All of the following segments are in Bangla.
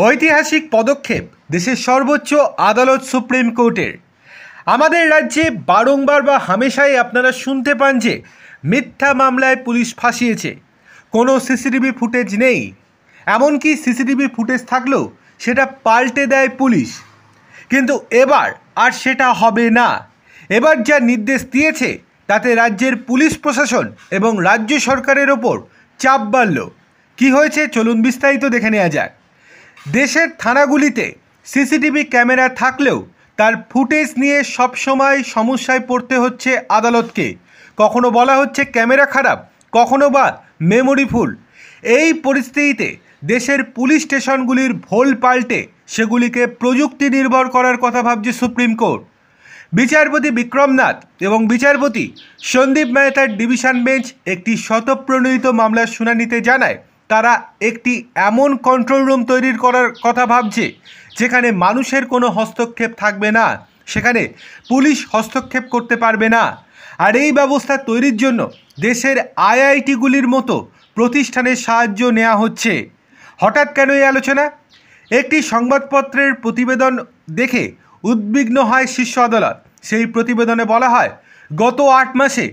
ঐতিহাসিক পদক্ষেপ দেশের সর্বোচ্চ আদালত সুপ্রিম কোর্টের। আমাদের রাজ্যে বারংবার বা হামেশাই আপনারা শুনতে পান যে মিথ্যা মামলায় পুলিশ ফাঁসিয়েছে, কোনো সিসিটিভি ফুটেজ নেই, এমনকি সিসিটিভি ফুটেজ থাকলেও সেটা পাল্টে দেয় পুলিশ। কিন্তু এবার আর সেটা হবে না। এবার যা নির্দেশ দিয়েছে তাতে রাজ্যের পুলিশ প্রশাসন এবং রাজ্য সরকারের ওপর চাপ বাড়ল। কী হয়েছে চলুন বিস্তারিত দেখে নেওয়া যাক। দেশের থানাগুলিতে সিসিটিভি ক্যামেরা থাকলেও তার ফুটেজ নিয়ে সবসময় সমস্যায় পড়তে হচ্ছে আদালতকে। কখনো বলা হচ্ছে ক্যামেরা খারাপ, কখনো বা মেমোরি ফুল। এই পরিস্থিতিতে দেশের পুলিশ স্টেশনগুলির ভোল পাল্টে সেগুলিকে প্রযুক্তি নির্ভর করার কথা ভাবছে সুপ্রিম কোর্ট। বিচারপতি বিক্রমনাথ এবং বিচারপতি সন্দীপ মেহতার ডিভিশন বেঞ্চ একটি স্বতঃপ্রণোদিত মামলার শুনানিতে জানায় তারা একটি এমন কন্ট্রোল রুম তৈরির করার কথা ভাবছে যেখানে মানুষের কোনো হস্তক্ষেপ থাকবে না, সেখানে পুলিশ হস্তক্ষেপ করতে পারবে না। আর এই ব্যবস্থা তৈরির জন্য দেশের আইআইটিগুলির মতো প্রতিষ্ঠানের সাহায্য নেওয়া হচ্ছে। হঠাৎ কেন এই আলোচনা? একটি সংবাদপত্রের প্রতিবেদন দেখে উদ্বিগ্ন হয় শীর্ষ আদালত। সেই প্রতিবেদনে বলা হয় গত 8 মাসে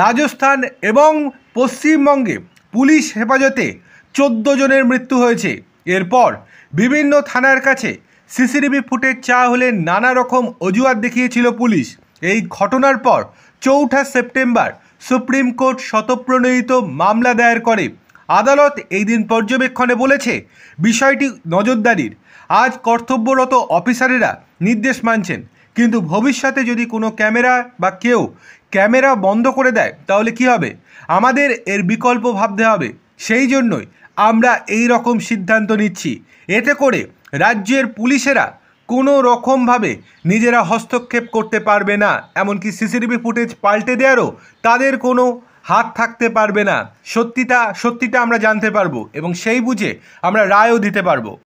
রাজস্থান এবং পশ্চিমবঙ্গে পুলিশ হেফাজতে 14 জনের মৃত্যু হয়েছে। এরপর বিভিন্ন থানার কাছে সিসিটিভি ফুটেজ চাওয়া হলে নানা রকম অজুহাত দেখিয়েছিল পুলিশ। এই ঘটনার পর 4 সেপ্টেম্বর সুপ্রিম কোর্ট স্বতঃপ্রণোদিত মামলা দায়ের করে। আদালত এই দিন পর্যবেক্ষণে বলেছে বিষয়টি নজরদারির। আজ কর্তব্যরত অফিসারেরা নির্দেশ মানছেন, কিন্তু ভবিষ্যতে যদি কোনো ক্যামেরা বা কেউ ক্যামেরা বন্ধ করে দেয় তাহলে কি হবে? আমাদের এর বিকল্প ভাবতে হবে। সেই জন্যই আমরা এই রকম সিদ্ধান্ত নিচ্ছি। এতে করে রাজ্যের পুলিশেরা কোনো রকমভাবে নিজেরা হস্তক্ষেপ করতে পারবে না, এমনকি সিসিটিভি ফুটেজ পাল্টে দেওয়ারও তাদের কোনো হাত থাকতে পারবে না। সত্যিটা আমরা জানতে পারবো এবং সেই বুঝে আমরা রায়ও দিতে পারবো।